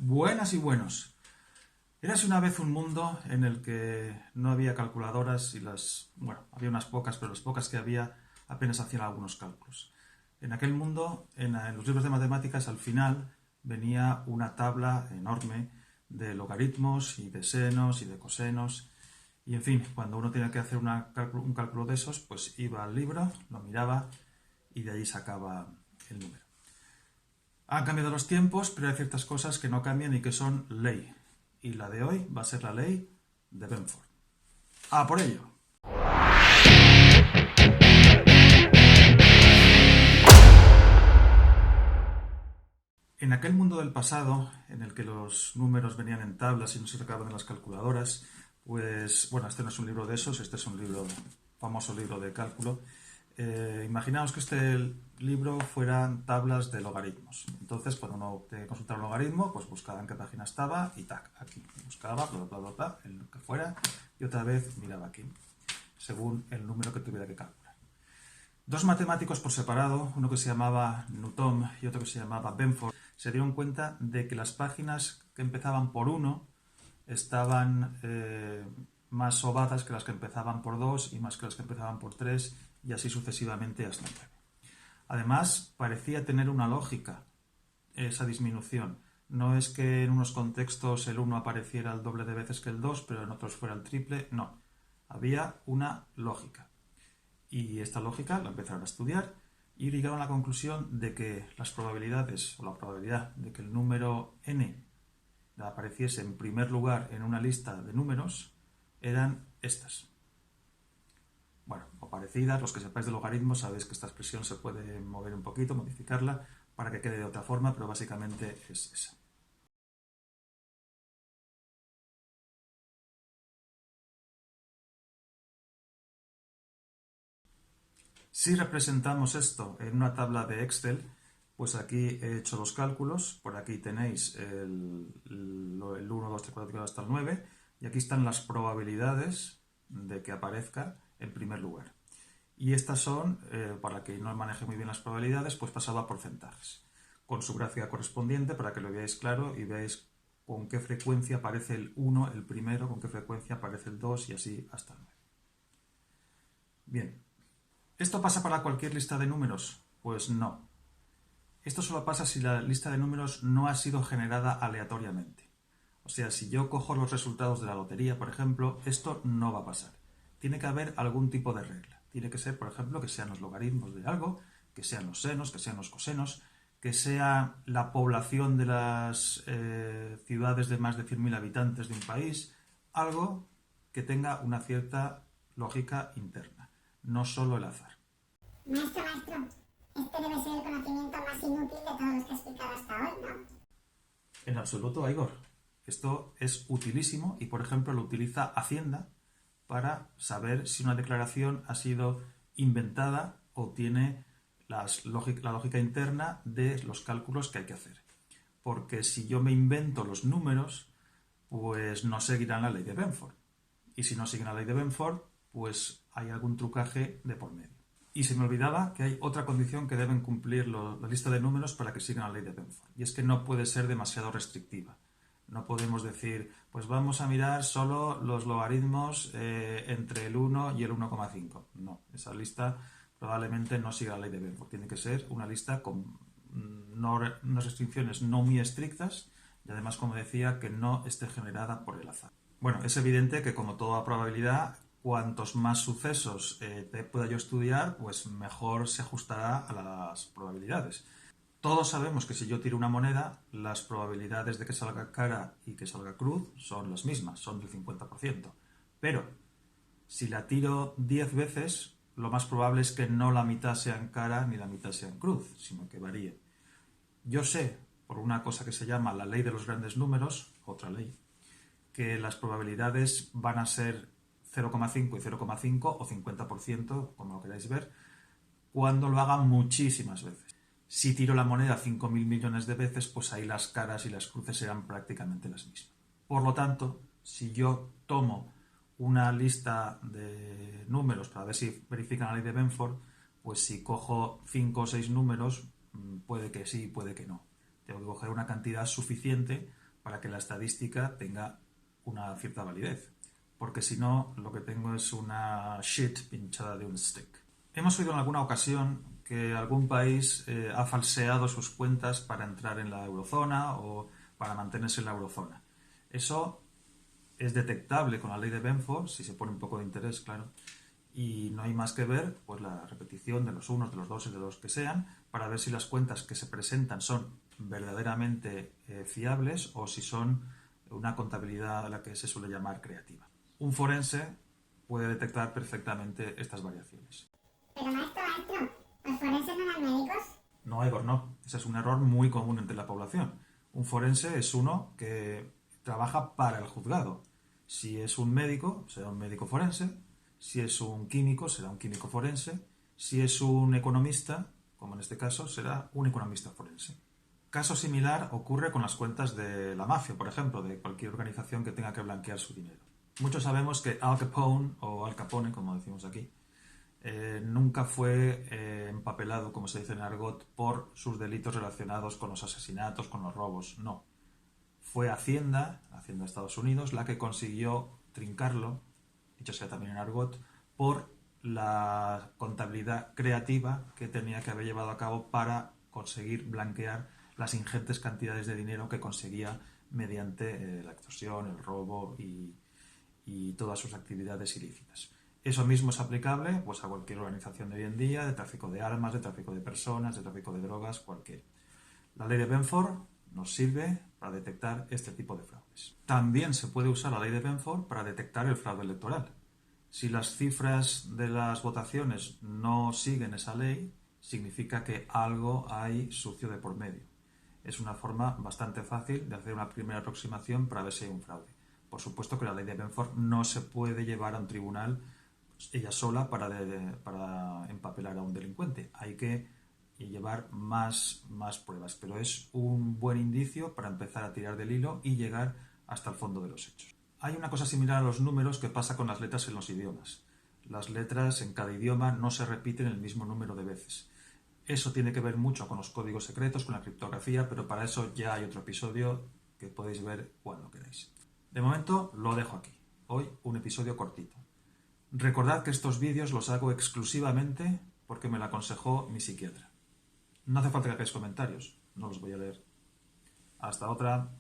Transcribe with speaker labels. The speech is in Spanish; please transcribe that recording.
Speaker 1: Buenas y buenos. Érase una vez un mundo en el que no había calculadoras y había unas pocas, pero las pocas que había apenas hacían algunos cálculos. En aquel mundo, en los libros de matemáticas, al final venía una tabla enorme de logaritmos y de senos y de cosenos. Y en fin, cuando uno tenía que hacer un cálculo de esos, pues iba al libro, lo miraba y de ahí sacaba el número. Han cambiado los tiempos, pero hay ciertas cosas que no cambian y que son ley. Y la de hoy va a ser la ley de Benford. ¡A por ello! En aquel mundo del pasado, en el que los números venían en tablas y no se sacaban en las calculadoras, este no es un libro de esos, este es un famoso libro de cálculo. Imaginaos que este libro fueran tablas de logaritmos. Entonces, cuando uno te consultaba un logaritmo, pues buscaba en qué página estaba y tac, aquí. Buscaba, bla, bla, bla, en lo que fuera, y otra vez miraba aquí, según el número que tuviera que calcular. Dos matemáticos por separado, uno que se llamaba Newton y otro que se llamaba Benford, se dieron cuenta de que las páginas que empezaban por 1 estaban más ovadas que las que empezaban por 2 y más que las que empezaban por 3 y así sucesivamente hasta 9. Además, parecía tener una lógica esa disminución. No es que en unos contextos el 1 apareciera el doble de veces que el 2, pero en otros fuera el triple. No. Había una lógica. Y esta lógica la empezaron a estudiar y llegaron a la conclusión de que las probabilidades, o la probabilidad de que el número n apareciese en primer lugar en una lista de números, eran estas. Bueno, o parecidas, los que sepáis de logaritmos sabéis que esta expresión se puede mover un poquito, modificarla para que quede de otra forma, pero básicamente es esa. Si representamos esto en una tabla de Excel, pues aquí he hecho los cálculos, por aquí tenéis el 1, 2, 3, 4, 5 hasta el 9, y aquí están las probabilidades de que aparezca en primer lugar. Y estas son, para que no maneje muy bien las probabilidades, pues pasado a porcentajes, con su gráfica correspondiente para que lo veáis claro y veáis con qué frecuencia aparece el 1, el primero, con qué frecuencia aparece el 2 y así hasta el 9. Bien, ¿esto pasa para cualquier lista de números? Pues no. Esto solo pasa si la lista de números no ha sido generada aleatoriamente. O sea, si yo cojo los resultados de la lotería, por ejemplo, esto no va a pasar. Tiene que haber algún tipo de regla. Tiene que ser, por ejemplo, que sean los logaritmos de algo, que sean los senos, que sean los cosenos, que sea la población de las ciudades de más de 100.000 habitantes de un país, algo que tenga una cierta lógica interna, no solo el azar.
Speaker 2: Maestro, este debe ser el conocimiento más inútil de todos los que he explicado hasta hoy, ¿no?
Speaker 1: En absoluto, Igor. Esto es utilísimo y, por ejemplo, lo utiliza Hacienda para saber si una declaración ha sido inventada o tiene la lógica interna de los cálculos que hay que hacer. Porque si yo me invento los números, pues no seguirán la ley de Benford. Y si no siguen la ley de Benford, pues hay algún trucaje de por medio. Y se me olvidaba que hay otra condición que deben cumplir la lista de números para que sigan la ley de Benford. Y es que no puede ser demasiado restrictiva. No podemos decir, pues vamos a mirar solo los logaritmos entre el 1 y el 1,5. No, esa lista probablemente no siga la ley de Benford. Tiene que ser una lista con unas restricciones no muy estrictas y además, como decía, que no esté generada por el azar. Bueno, es evidente que como toda probabilidad, cuantos más sucesos pueda yo estudiar, pues mejor se ajustará a las probabilidades. Todos sabemos que si yo tiro una moneda, las probabilidades de que salga cara y que salga cruz son las mismas, son del 50%. Pero si la tiro 10 veces, lo más probable es que no la mitad sea en cara ni la mitad sea en cruz, sino que varíe. Yo sé, por una cosa que se llama la ley de los grandes números, otra ley, que las probabilidades van a ser 0,5 y 0,5 o 50%, como lo queráis ver, cuando lo hagan muchísimas veces. Si tiro la moneda 5.000 millones de veces, pues ahí las caras y las cruces serán prácticamente las mismas. Por lo tanto, si yo tomo una lista de números para ver si verifican la ley de Benford, pues si cojo 5 o 6 números, puede que sí, puede que no. Tengo que coger una cantidad suficiente para que la estadística tenga una cierta validez. Porque si no, lo que tengo es una shit pinchada de un stick. Hemos oído en alguna ocasión que algún país ha falseado sus cuentas para entrar en la eurozona o para mantenerse en la eurozona. Eso es detectable con la ley de Benford, si se pone un poco de interés, claro, y no hay más que ver pues la repetición de los unos, de los dos y de los que sean para ver si las cuentas que se presentan son verdaderamente fiables o si son una contabilidad a la que se suele llamar creativa. Un forense puede detectar perfectamente estas variaciones.
Speaker 2: Pero maestro, ¿los forenses no eran médicos?
Speaker 1: No, Igor, no. Ese es un error muy común entre la población. Un forense es uno que trabaja para el juzgado. Si es un médico, será un médico forense. Si es un químico, será un químico forense. Si es un economista, como en este caso, será un economista forense. Caso similar ocurre con las cuentas de la mafia, por ejemplo, de cualquier organización que tenga que blanquear su dinero. Muchos sabemos que Al Capone, o Al Capone, como decimos aquí, nunca fue empapelado, como se dice en argot, por sus delitos relacionados con los asesinatos, con los robos. No. Fue Hacienda de Estados Unidos, la que consiguió trincarlo, dicho sea también en argot, por la contabilidad creativa que tenía que haber llevado a cabo para conseguir blanquear las ingentes cantidades de dinero que conseguía mediante la extorsión, el robo y todas sus actividades ilícitas. Eso mismo es aplicable pues, a cualquier organización de hoy en día, de tráfico de armas, de tráfico de personas, de tráfico de drogas, cualquier. La ley de Benford nos sirve para detectar este tipo de fraudes. También se puede usar la ley de Benford para detectar el fraude electoral. Si las cifras de las votaciones no siguen esa ley, significa que algo hay sucio de por medio. Es una forma bastante fácil de hacer una primera aproximación para ver si hay un fraude. Por supuesto que la ley de Benford no se puede llevar a un tribunal ella sola para empapelar a un delincuente. Hay que llevar más pruebas, pero es un buen indicio para empezar a tirar del hilo y llegar hasta el fondo de los hechos. Hay una cosa similar a los números que pasa con las letras en los idiomas. Las letras en cada idioma no se repiten el mismo número de veces. Eso tiene que ver mucho con los códigos secretos, con la criptografía, pero para eso ya hay otro episodio que podéis ver cuando queráis. De momento lo dejo aquí. Hoy un episodio cortito. Recordad que estos vídeos los hago exclusivamente porque me lo aconsejó mi psiquiatra. No hace falta que hagáis comentarios, no los voy a leer. Hasta otra.